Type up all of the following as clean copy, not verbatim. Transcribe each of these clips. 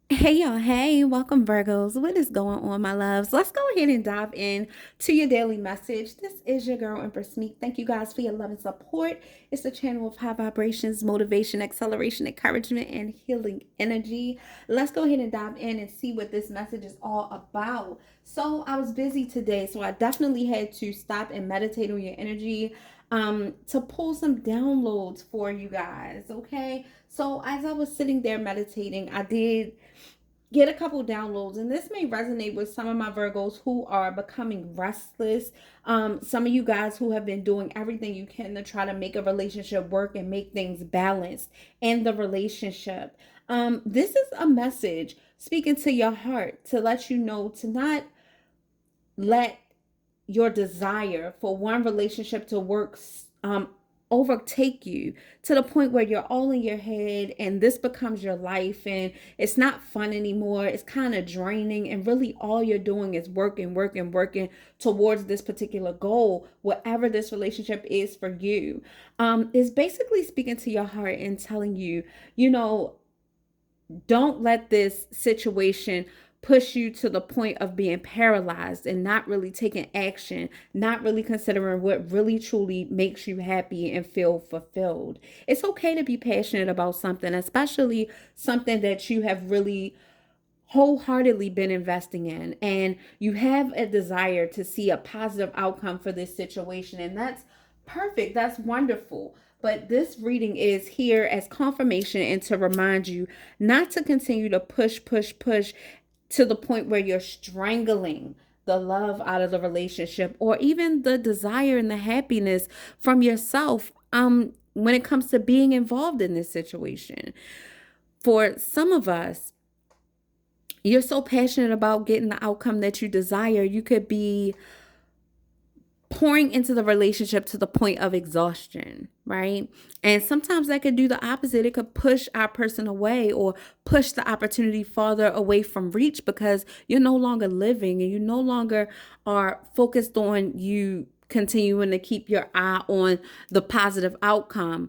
Hey y'all, hey, welcome Virgos. What is going on, my loves? Let's go ahead and dive in to your daily message. This is your girl, Empress MEEK. Thank you guys for your love and support. It's a channel of high vibrations, motivation, acceleration, encouragement, and healing energy. Let's go ahead and dive in and see what this message is all about. So I was busy today, so I definitely had to stop and meditate on your energy to pull some downloads for you guys. Okay. So as I was sitting there meditating, I did get a couple downloads, and this may resonate with some of my Virgos who are becoming restless. Some of you guys who have been doing everything you can to try to make a relationship work and make things balanced in the relationship. This is a message speaking to your heart to let you know to not let your desire for one relationship to work overtake you to the point where you're all in your head and this becomes your life and it's not fun anymore. It's kind of draining, and really all you're doing is working towards this particular goal, whatever this relationship is for you. Is basically speaking to your heart and telling you, you know, don't let this situation push you to the point of being paralyzed and not really taking action, not really considering what really truly makes you happy and feel fulfilled. It's okay to be passionate about something, especially something that you have really wholeheartedly been investing in, and you have a desire to see a positive outcome for this situation, and that's perfect, that's wonderful. But this reading is here as confirmation and to remind you not to continue to push to the point where you're strangling the love out of the relationship, or even the desire and the happiness from yourself when it comes to being involved in this situation. For some of us, you're so passionate about getting the outcome that you desire, you could be pouring into the relationship to the point of exhaustion, right? And sometimes that could do the opposite. It could push our person away or push the opportunity farther away from reach because you're no longer living and you no longer are focused on you continuing to keep your eye on the positive outcome.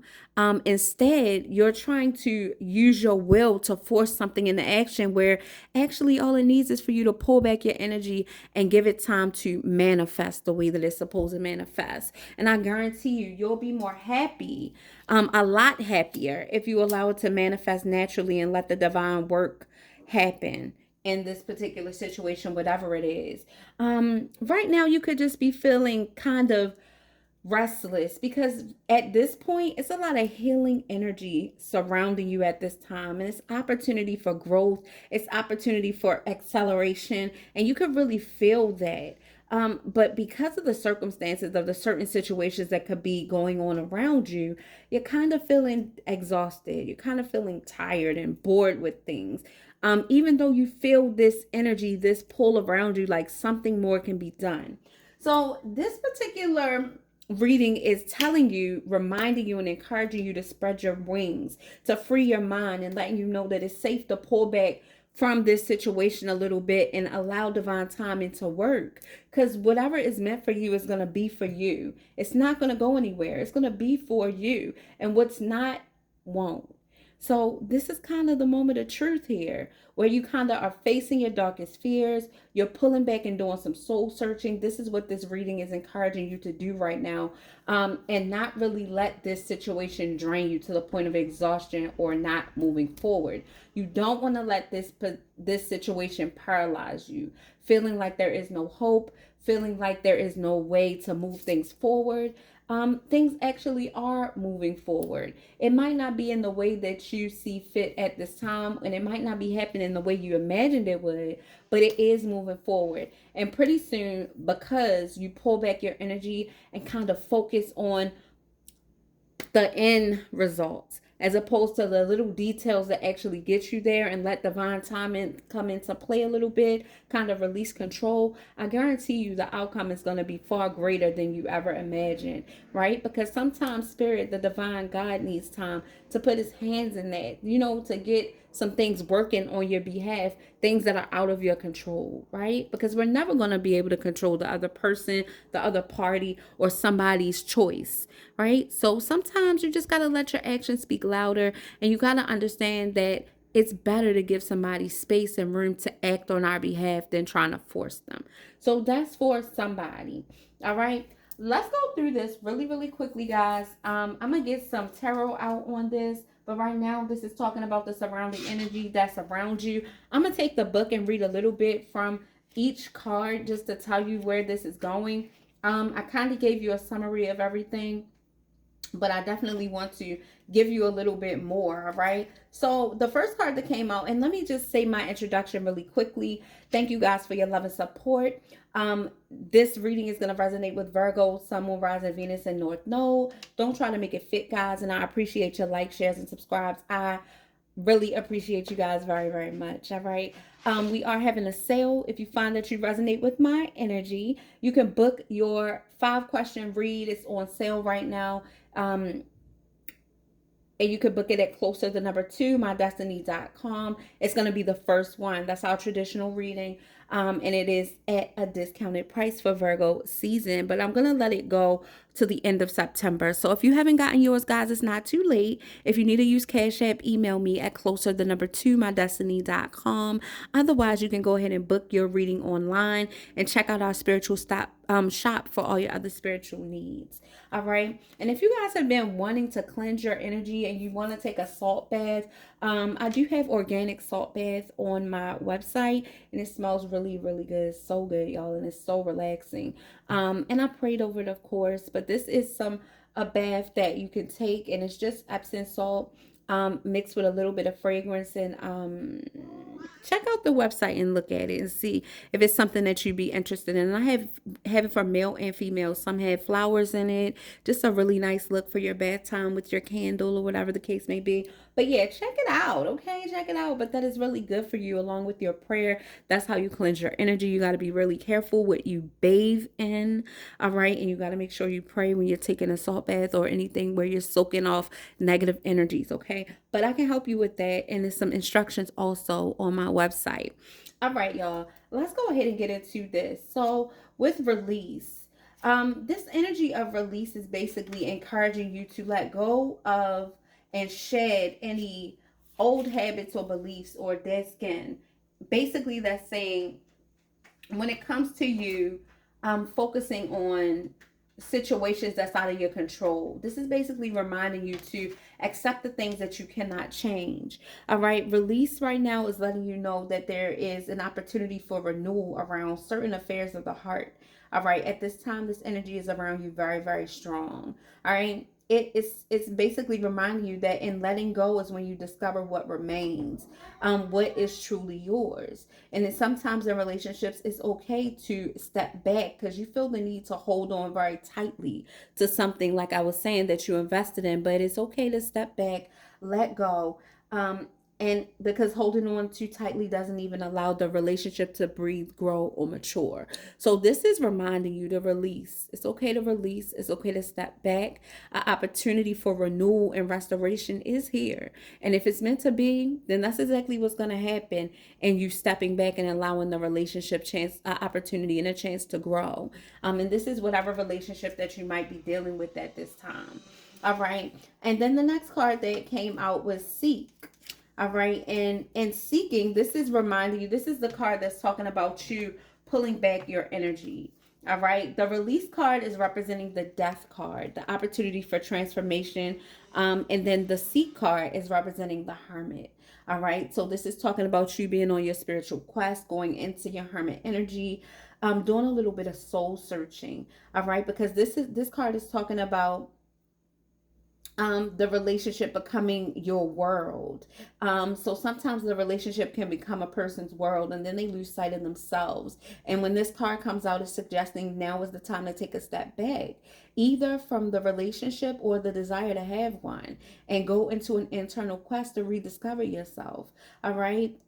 Instead, you're trying to use your will to force something into action where actually all it needs is for you to pull back your energy and give it time to manifest the way that it's supposed to manifest. And I guarantee you, you'll be more happy, a lot happier if you allow it to manifest naturally and let the divine work happen in this particular situation, whatever it is. Right now, you could just be feeling kind of restless because at this point it's a lot of healing energy surrounding you at this time, and it's opportunity for growth, it's opportunity for acceleration, and you could really feel that. But because of the circumstances of the certain situations that could be going on around you, you're kind of feeling exhausted, you're kind of feeling tired and bored with things. Even though you feel this energy, this pull around you, like something more can be done. So this particular reading is telling you, reminding you, and encouraging you to spread your wings, to free your mind, and letting you know that it's safe to pull back from this situation a little bit and allow divine timing to work. Because whatever is meant for you is going to be for you. It's not going to go anywhere. It's going to be for you. And what's not, won't. So this is kind of the moment of truth here, where you kind of are facing your darkest fears. You're pulling back and doing some soul searching. This is what this reading is encouraging you to do right now, and not really let this situation drain you to the point of exhaustion or not moving forward. You don't want to let this situation paralyze you, feeling like there is no hope, feeling like there is no way to move things forward. Things actually are moving forward. It might not be in the way that you see fit at this time, and it might not be happening the way you imagined it would, but it is moving forward. And pretty soon, because you pull back your energy and kind of focus on the end results as opposed to the little details that actually get you there, and let divine timing come into play a little bit, kind of release control, I guarantee you the outcome is going to be far greater than you ever imagined, right? Because sometimes spirit, the divine God, needs time to put his hands in that, to get some things working on your behalf, things that are out of your control, right? Because we're never going to be able to control the other person, the other party, or somebody's choice, right? So sometimes you just got to let your actions speak louder, and you got to understand that it's better to give somebody space and room to act on our behalf than trying to force them. So that's for somebody. All right. Let's go through this really, really quickly, guys. I'm going to get some tarot out on this. But right now, this is talking about the surrounding energy that's around you. I'm going to take the book and read a little bit from each card just to tell you where this is going. I kind of gave you a summary of everything, but I definitely want to give you a little bit more. All right. So the first card that came out, and let me just say my introduction really quickly. Thank you guys for your love and support. This reading is going to resonate with Virgo, Sun, Moon, Rising, Venus, and North Node. Don't try to make it fit, guys. And I appreciate your likes, shares, and subscribes. I really appreciate you guys very, very much. All right. We are having a sale. If you find that you resonate with my energy, you can book your 5-question read. It's on sale right now. And you could book it at Closer2MyDestinys.com. It's going to be the first one. That's our traditional reading. And it is at a discounted price for Virgo season. But I'm going to let it go to the end of September. So if you haven't gotten yours, guys, it's not too late. If you need to use Cash App, email me at Closer2MyDestinys.com. Otherwise, you can go ahead and book your reading online and check out our spiritual shop for all your other spiritual needs. All right. And if you guys have been wanting to cleanse your energy and you want to take a salt bath, I do have organic salt baths on my website, and it smells really, really good. So good, y'all, and it's so relaxing. And I prayed over it, of course, but this is a bath that you can take, and it's just Epsom salt mixed with a little bit of fragrance. And check out the website and look at it and see if it's something that you'd be interested in. And I have it for male and female. Some have flowers in it. Just a really nice look for your bath time with your candle or whatever the case may be. But yeah, check it out, okay? Check it out. But that is really good for you along with your prayer. That's how you cleanse your energy. You got to be really careful what you bathe in, all right? And you got to make sure you pray when you're taking a salt bath or anything where you're soaking off negative energies, okay? But I can help you with that. And there's some instructions also on my website. All right, y'all. Let's go ahead and get into this. So with release, this energy of release is basically encouraging you to let go of and shed any old habits or beliefs or dead skin. Basically, that's saying when it comes to you focusing on situations that's out of your control, this is basically reminding you to accept the things that you cannot change. All right. Release right now is letting you know that there is an opportunity for renewal around certain affairs of the heart. All right. At this time, this energy is around you very, very strong. All right. It's basically reminding you that in letting go is when you discover what remains, what is truly yours. And then sometimes in relationships, it's okay to step back because you feel the need to hold on very tightly to something, like I was saying, that you invested in. But it's okay to step back, let go. And because holding on too tightly doesn't even allow the relationship to breathe, grow, or mature. So this is reminding you to release. It's okay to release. It's okay to step back. An opportunity for renewal and restoration is here. And if it's meant to be, then that's exactly what's going to happen. And you stepping back and allowing the relationship chance, opportunity and a chance to grow. And this is whatever relationship that you might be dealing with at this time. All right. And then the next card that came out was Seek. All right. And seeking, this is reminding you, this is the card that's talking about you pulling back your energy. All right. The release card is representing the death card, the opportunity for transformation. And then the seek card is representing the hermit. All right. So this is talking about you being on your spiritual quest, going into your hermit energy, doing a little bit of soul searching. All right. Because this card is talking about the relationship becoming your world. So sometimes the relationship can become a person's world and then they lose sight of themselves. And when this card comes out, it's suggesting now is the time to take a step back, either from the relationship or the desire to have one, and go into an internal quest to rediscover yourself. All right.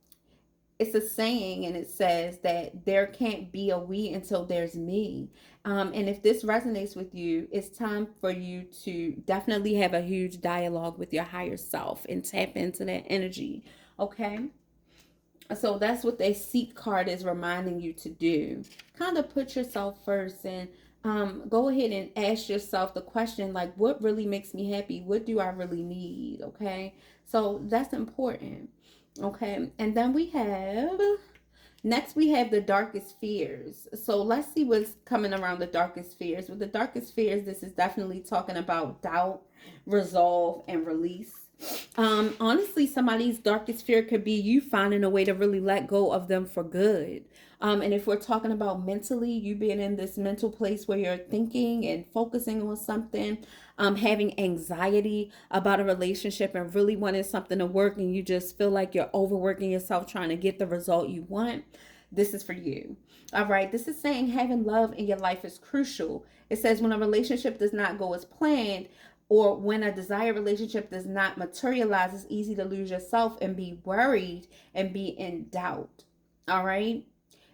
It's a saying, and it says that there can't be a we until there's me. And if this resonates with you, it's time for you to definitely have a huge dialogue with your higher self and tap into that energy. Okay. So that's what the Seek card is reminding you to do. Kind of put yourself first and go ahead and ask yourself the question, like, what really makes me happy? What do I really need? Okay. So that's important. Okay, and then next we have the darkest fears. So let's see what's coming around the darkest fears. With the darkest fears, this is definitely talking about doubt, resolve, and release. Honestly, somebody's darkest fear could be you finding a way to really let go of them for good. And if we're talking about mentally, you being in this mental place where you're thinking and focusing on something, having anxiety about a relationship and really wanting something to work, and you just feel like you're overworking yourself trying to get the result you want, this is for you. All right. This is saying having love in your life is crucial. It says when a relationship does not go as planned, or when a desired relationship does not materialize, it's easy to lose yourself and be worried and be in doubt. All right.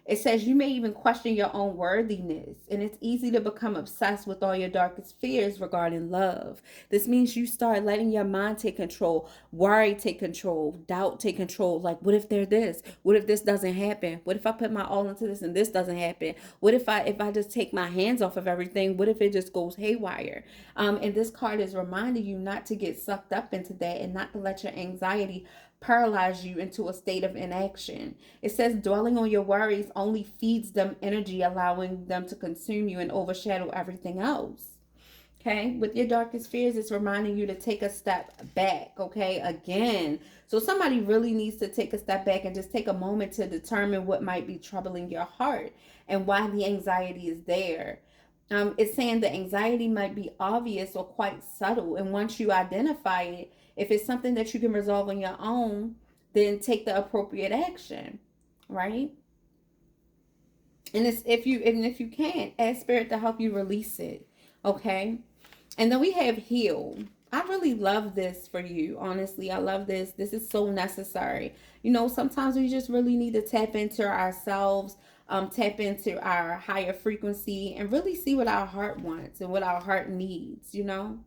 It says you may even question your own worthiness, and it's easy to become obsessed with all your darkest fears regarding love. This means you start letting your mind take control, worry take control, doubt take control. Like, what if they're this? What if this doesn't happen? What if I put my all into this and this doesn't happen? What if I just take my hands off of everything? What if it just goes haywire? And this card is reminding you not to get sucked up into that and not to let your anxiety paralyze you into a state of inaction. It says dwelling on your worries only feeds them energy, allowing them to consume you and overshadow everything else. Okay, with your darkest fears, it's reminding you to take a step back. Okay, again, so somebody really needs to take a step back and just take a moment to determine what might be troubling your heart and why the anxiety is there. It's saying the anxiety might be obvious or quite subtle, and once you identify it, if it's something that you can resolve on your own, then take the appropriate action, right? And it's if you can't, ask spirit to help you release it. Okay. And then we have heal. I really love this for you. Honestly, I love this. This is so necessary. You know, sometimes we just really need to tap into ourselves, tap into our higher frequency, and really see what our heart wants and what our heart needs, you know?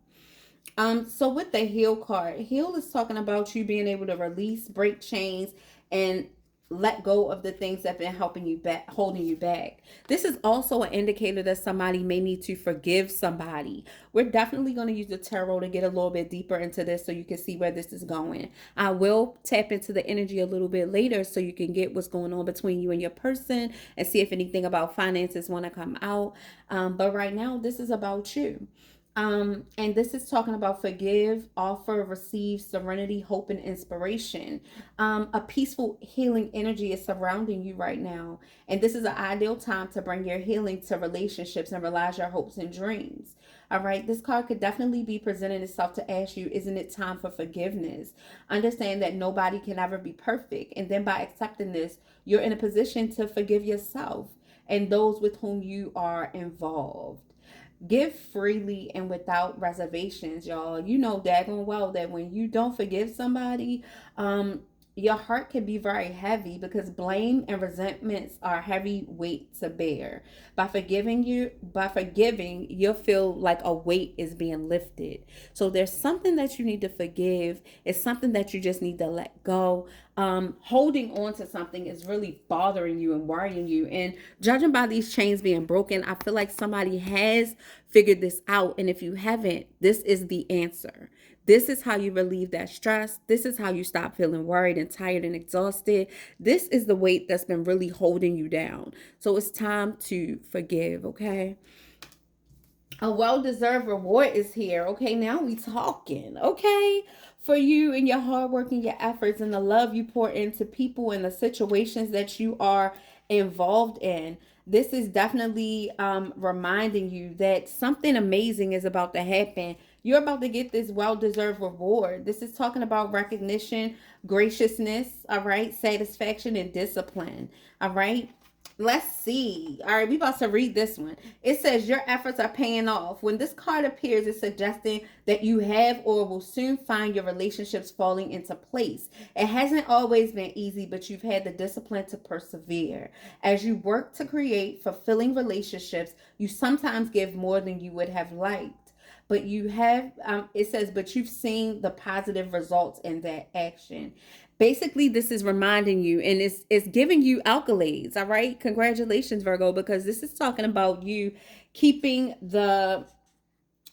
So with the heal card, heal is talking about you being able to release, break chains, and let go of the things that have been helping you back, holding you back. This is also an indicator that somebody may need to forgive somebody. We're definitely going to use the tarot to get a little bit deeper into this so you can see where this is going. I will tap into the energy a little bit later so you can get what's going on between you and your person and see if anything about finances want to come out. But right now, this is about you. And this is talking about forgive, offer, receive, serenity, hope, and inspiration. A peaceful healing energy is surrounding you right now. And this is an ideal time to bring your healing to relationships and realize your hopes and dreams. All right, this card could definitely be presenting itself to ask you, isn't it time for forgiveness? Understand that nobody can ever be perfect. And then by accepting this, you're in a position to forgive yourself and those with whom you are involved. Give freely and without reservations, y'all. You know daggone well that when you don't forgive somebody, your heart can be very heavy because blame and resentments are heavy weight to bear. By forgiving, you'll feel like a weight is being lifted. So there's something that you need to forgive. It's something that you just need to let go. Holding on to something is really bothering you and worrying you. And judging by these chains being broken, I feel like somebody has figured this out. And if you haven't, this is the answer. This is how you relieve that stress. This is how you stop feeling worried and tired and exhausted. This is the weight that's been really holding you down. So it's time to forgive, okay? A well-deserved reward is here. Okay, now we talking. Okay, for you and your hard work and your efforts and the love you pour into people and the situations that you are involved in. This is definitely reminding you that something amazing is about to happen. You're about to get this well-deserved reward. This is talking about recognition, graciousness, all right, satisfaction, and discipline. All right. Let's see. All right, we about to read this one. It says your efforts are paying off. When this card appears, it's suggesting that you have or will soon find your relationships falling into place. It hasn't always been easy, but you've had the discipline to persevere. As you work to create fulfilling relationships, you sometimes give more than you would have liked. But you have, it says, but you've seen the positive results in that action. Basically, this is reminding you and it's giving you accolades. All right, congratulations, Virgo, because this is talking about you keeping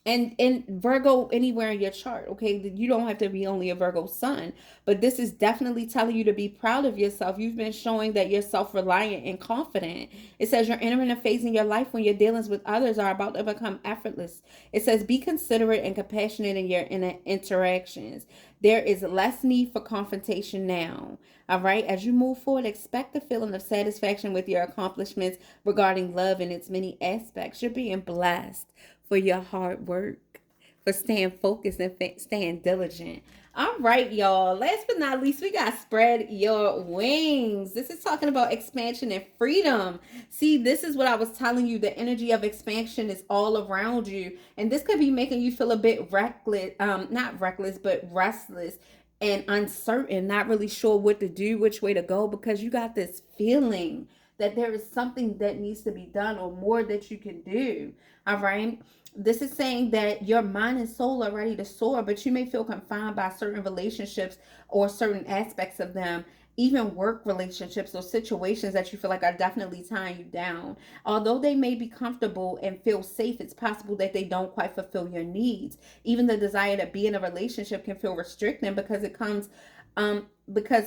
And Virgo anywhere in your chart, okay? You don't have to be only a Virgo sun, but this is definitely telling you to be proud of yourself. You've been showing that you're self-reliant and confident. It says you're entering a phase in your life when your dealings with others are about to become effortless. It says be considerate and compassionate in your interactions. There is less need for confrontation now. All right. As you move forward, expect a feeling of satisfaction with your accomplishments regarding love in its many aspects. You're being blessed for your hard work, for staying focused and staying diligent. All right, y'all. Last but not least, we got spread your wings. This is talking about expansion and freedom. See, this is what I was telling you. The energy of expansion is all around you. And this could be making you feel a bit reckless, not reckless, but restless and uncertain, not really sure what to do, which way to go, because you got this feeling that there is something that needs to be done or more that you can do. All right. This is saying that your mind and soul are ready to soar, but you may feel confined by certain relationships or certain aspects of them, even work relationships or situations that you feel like are definitely tying you down. Although they may be comfortable and feel safe, it's possible that they don't quite fulfill your needs. Even the desire to be in a relationship can feel restricting because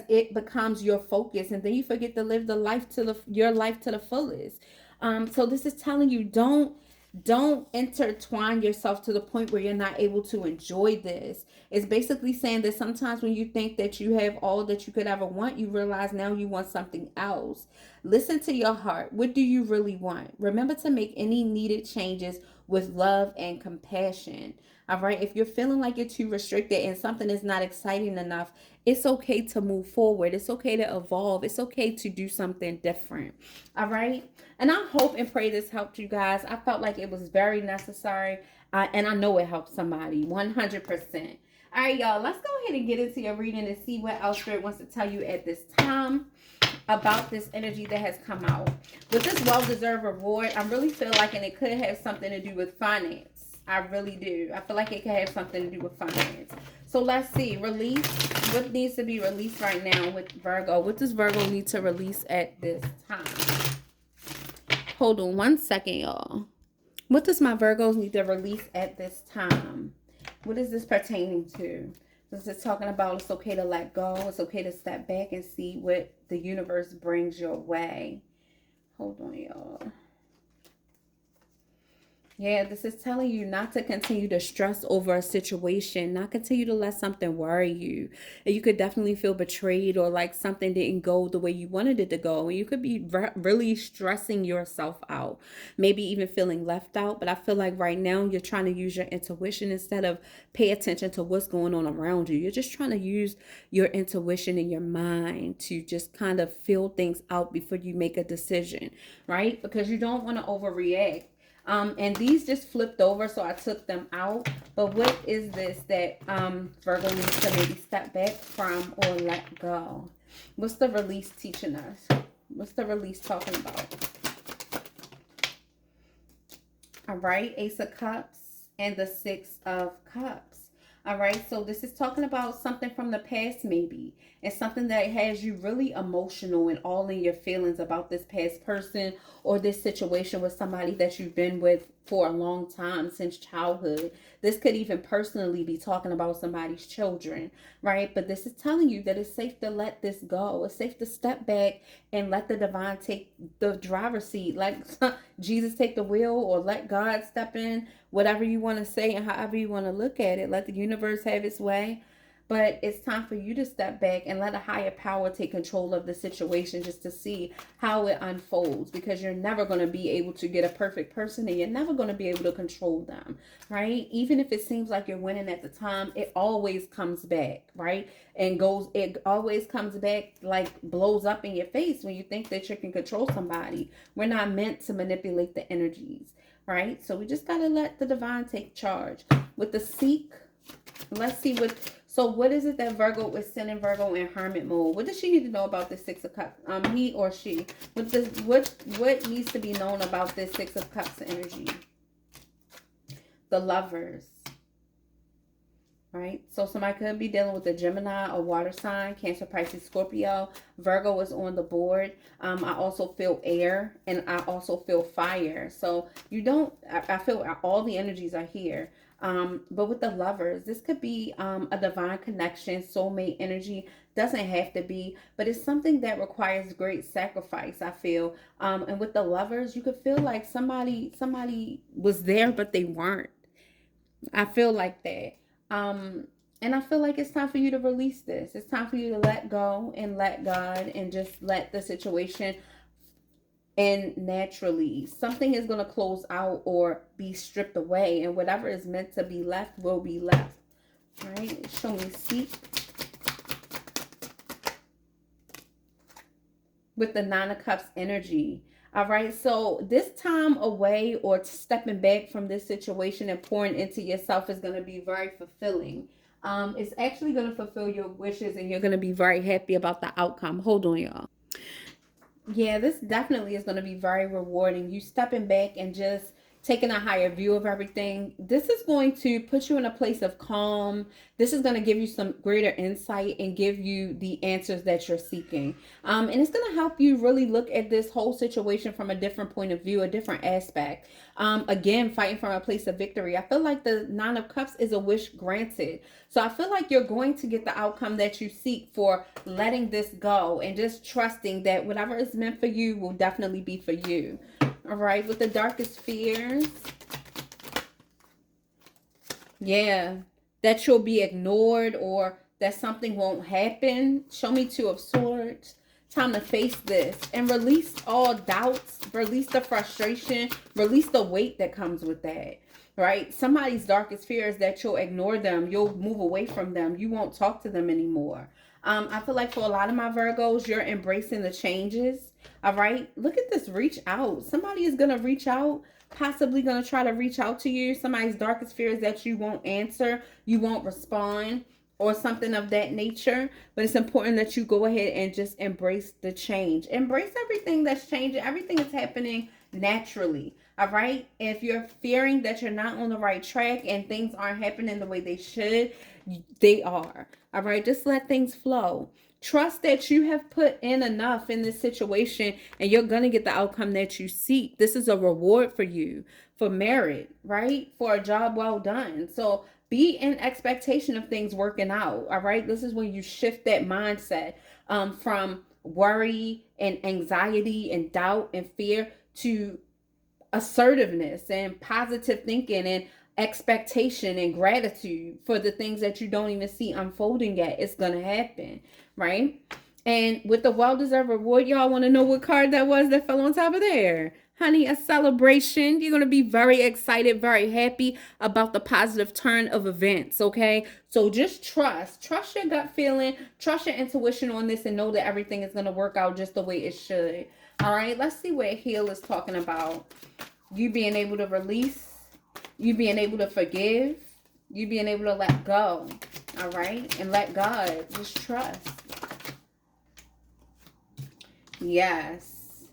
it becomes your focus, and then you forget to live your life to the fullest. So this is telling you, don't intertwine yourself to the point where you're not able to enjoy this. It's basically saying that sometimes when you think that you have all that you could ever want, you realize now you want something else. Listen to your heart. What do you really want? Remember to make any needed changes with love and compassion. All right. If you're feeling like you're too restricted and something is not exciting enough, it's okay to move forward. It's okay to evolve. It's okay to do something different. All right. And I hope and pray this helped you guys. I felt like it was very necessary. And I know it helped somebody 100%. All right, y'all. Let's go ahead and get into your reading and see what else Spirit wants to tell you at this time about this energy that has come out. With this well-deserved reward, I really feel like, and it could have something to do with finance. I really do. I feel like it could have something to do with finance. So let's see. Release. What needs to be released right now with Virgo? What does Virgo need to release at this time? Hold on one second, y'all. What does my Virgos need to release at this time? What is this pertaining to? This is talking about it's okay to let go. It's okay to step back and see what the universe brings your way. Hold on, y'all. Yeah, this is telling you not to continue to stress over a situation, not continue to let something worry you. And you could definitely feel betrayed or like something didn't go the way you wanted it to go. And you could be really stressing yourself out, maybe even feeling left out. But I feel like right now you're trying to use your intuition instead of pay attention to what's going on around you. You're just trying to use your intuition and your mind to just kind of feel things out before you make a decision, right? Because you don't want to overreact. And these just flipped over, so I took them out. But what is this that Virgo needs to maybe step back from or let go? What's the release teaching us? What's the release talking about? All right, Ace of Cups and the Six of Cups. All right, so this is talking about something from the past maybe. It's something that has you really emotional and all in your feelings about this past person or this situation with somebody that you've been with for a long time, since childhood. This could even personally be talking about somebody's children, right? But this is telling you that it's safe to let this go. It's safe to step back and let the divine take the driver's seat. Like Jesus take the wheel, or let God step in. Whatever you want to say and however you want to look at it. Let the universe have its way. But it's time for you to step back and let a higher power take control of the situation, just to see how it unfolds, because you're never going to be able to get a perfect person and you're never going to be able to control them, right? Even if it seems like you're winning at the time, it always comes back, right? And it always comes back, like blows up in your face when you think that you can control somebody. We're not meant to manipulate the energies, right? So we just got to let the divine take charge. With the Seek, let's see what is it that Virgo is sending Virgo in hermit mode? What does she need to know about this Six of Cups? He or she. What needs to be known about this Six of Cups energy? The Lovers. right? So somebody could be dealing with a Gemini, a water sign, Cancer, Pisces, Scorpio. Virgo is on the board. I also feel air, and I also feel fire. So you don't, I feel all the energies are here. But with the lovers, this could be a divine connection, soulmate energy. Doesn't have to be, but it's something that requires great sacrifice, I feel. And with the lovers, you could feel like somebody was there, but they weren't. I feel like that. Um, and I feel like it's time for you to release this. It's time for you to let go and let God and just let the situation, and naturally something is going to close out or be stripped away, and whatever is meant to be left will be left. Right? Show me seek with the Nine of Cups energy. All right, so this time away or stepping back from this situation and pouring into yourself is going to be very fulfilling. It's actually going to fulfill your wishes, and you're going to be very happy about the outcome. Hold on, y'all. Yeah, this definitely is going to be very rewarding. You stepping back and just taking a higher view of everything. This is going to put you in a place of calm. This is going to give you some greater insight and give you the answers that you're seeking. And it's going to help you really look at this whole situation from a different point of view, a different aspect. Again, fighting from a place of victory. I feel like the Nine of Cups is a wish granted. So I feel like you're going to get the outcome that you seek for letting this go and just trusting that whatever is meant for you will definitely be for you. All right, with the darkest fears. Yeah, that you'll be ignored or that something won't happen. Show me Two of Swords. Time to face this and release all doubts, release the frustration, release the weight that comes with that. Right? Somebody's darkest fear is that you'll ignore them, you'll move away from them, you won't talk to them anymore. I feel like for a lot of my Virgos, you're embracing the changes. All right, look at this, reach out. Somebody is going to reach out, possibly going to try to reach out to you. Somebody's darkest fear is that you won't answer, you won't respond, or something of that nature. But it's important that you go ahead and just embrace the change. Embrace everything that's changing. Everything is happening naturally. All right. If you're fearing that you're not on the right track and things aren't happening the way they should, they are. All right. Just let things flow. Trust that you have put in enough in this situation and you're going to get the outcome that you seek. This is a reward for you, for merit, right? For a job well done. So be in expectation of things working out. All right. This is when you shift that mindset from worry and anxiety and doubt and fear to assertiveness and positive thinking and expectation and gratitude for the things that you don't even see unfolding yet. It's going to happen, right? And with the well-deserved reward, y'all want to know what card that was that fell on top of there? Honey, a celebration. You're going to be very excited, very happy about the positive turn of events, okay? So just trust your gut feeling, trust your intuition on this, and know that everything is going to work out just the way it should. All right, let's see what Heal is talking about. You being able to release, you being able to forgive, you being able to let go. All right, and let God. Just trust. Yes.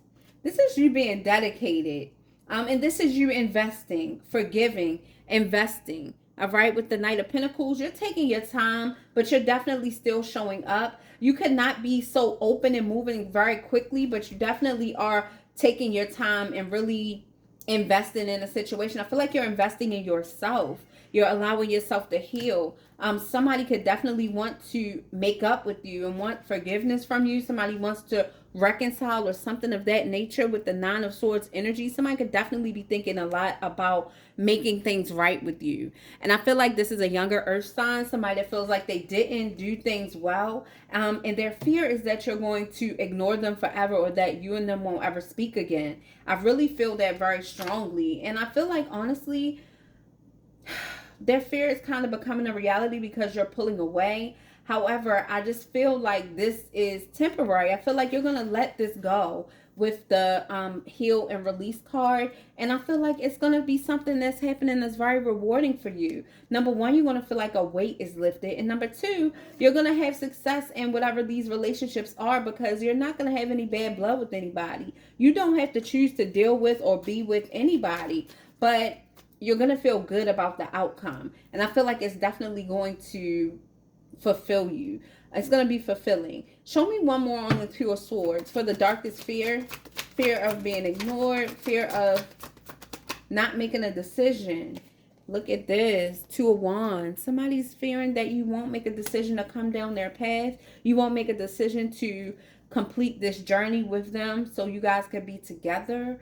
This is you being dedicated. And this is you investing, forgiving, investing. All right, with the Knight of Pentacles, you're taking your time, but you're definitely still showing up. You could not be so open and moving very quickly, but you definitely are taking your time and really investing in a situation. I feel like you're investing in yourself. You're allowing yourself to heal. Somebody could definitely want to make up with you and want forgiveness from you. Somebody wants to reconcile or something of that nature with the Nine of Swords energy. Somebody could definitely be thinking a lot about making things right with you. And I feel like this is a younger earth sign, somebody that feels like they didn't do things well. And their fear is that you're going to ignore them forever or that you and them won't ever speak again. I really feel that very strongly. And I feel like, honestly, their fear is kind of becoming a reality because you're pulling away. However, I just feel like this is temporary. I feel like you're going to let this go with the heal and release card. And I feel like it's going to be something that's happening that's very rewarding for you. Number one, you're going to feel like a weight is lifted. And number two, you're going to have success in whatever these relationships are because you're not going to have any bad blood with anybody. You don't have to choose to deal with or be with anybody. But you're going to feel good about the outcome. And I feel like it's definitely going to fulfill you. It's going to be fulfilling. Show me one more on the Two of Swords. For the darkest fear, fear of being ignored, fear of not making a decision. Look at this. Two of Wands. Somebody's fearing that you won't make a decision to come down their path. You won't make a decision to complete this journey with them so you guys can be together.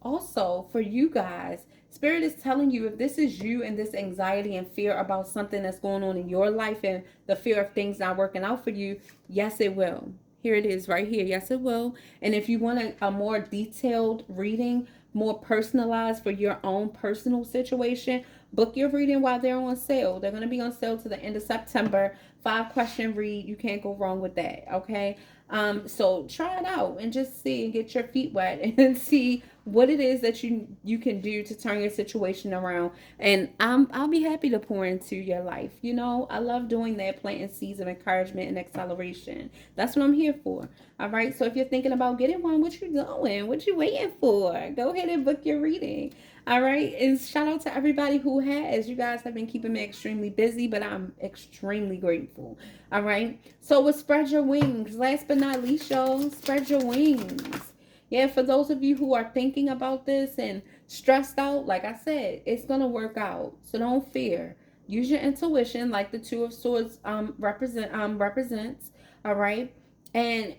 Also, for you guys, Spirit is telling you, if this is you and this anxiety and fear about something that's going on in your life and the fear of things not working out for you, yes, it will. Here it is right here. Yes, it will. And if you want a more detailed reading, more personalized for your own personal situation, book your reading while they're on sale. They're going to be on sale to the end of September. 5-question read. You can't go wrong with that. Okay. So try it out and just see and get your feet wet and see what it is that you can do to turn your situation around. And I'll be happy to pour into your life. You know, I love doing that, planting seeds of encouragement and acceleration. That's what I'm here for. All right. So if you're thinking about getting one, what you doing? What you waiting for? Go ahead and book your reading. All right. And shout out to everybody who has. You guys have been keeping me extremely busy, but I'm extremely grateful. All right. So spread your wings. Last but not least, y'all, spread your wings. Yeah, for those of you who are thinking about this and stressed out, like I said, it's going to work out. So don't fear. Use your intuition like the Two of Swords represents, all right? And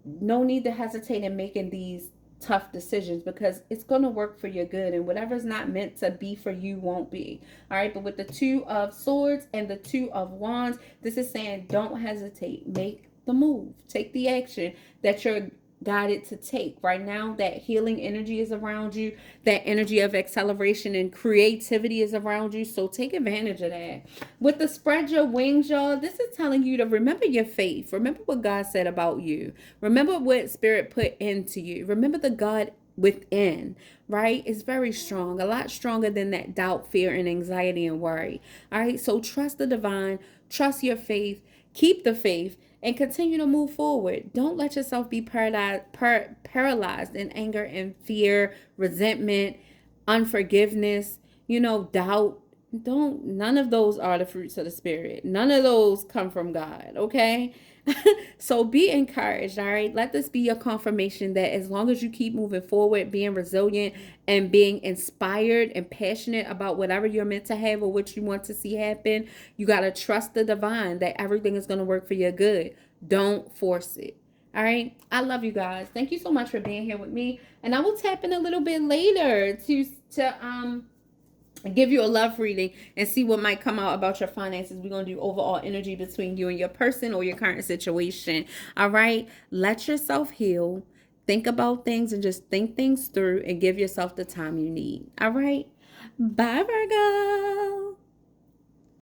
no need to hesitate in making these tough decisions because it's going to work for your good, and whatever's not meant to be for you won't be. All right, but with the Two of Swords and the Two of Wands, this is saying don't hesitate. Make the move. Take the action that you're guided to take. Right now, that healing energy is around you. That energy of acceleration and creativity is around you. So take advantage of that. With the spread your wings, y'all, this is telling you to remember your faith. Remember what God said about you. Remember what Spirit put into you. Remember the God within, right? It's very strong, a lot stronger than that doubt, fear, and anxiety and worry. All right, so trust the divine, trust your faith, keep the faith, and continue to move forward. Don't let yourself be paralyzed in anger and fear, resentment, unforgiveness, doubt. None of those are the fruits of the Spirit. None of those come from God, okay? So be encouraged, all right? Let this be your confirmation that as long as you keep moving forward, being resilient and being inspired and passionate about whatever you're meant to have or what you want to see happen, you got to trust the divine that everything is going to work for your good. Don't force it. All right. I love you guys. Thank you so much for being here with me. And I will tap in a little bit later to give you a love reading and see what might come out about your finances. We're going to do overall energy between you and your person or your current situation. All right. Let yourself heal. Think about things and just think things through and give yourself the time you need. All right. Bye, Virgo.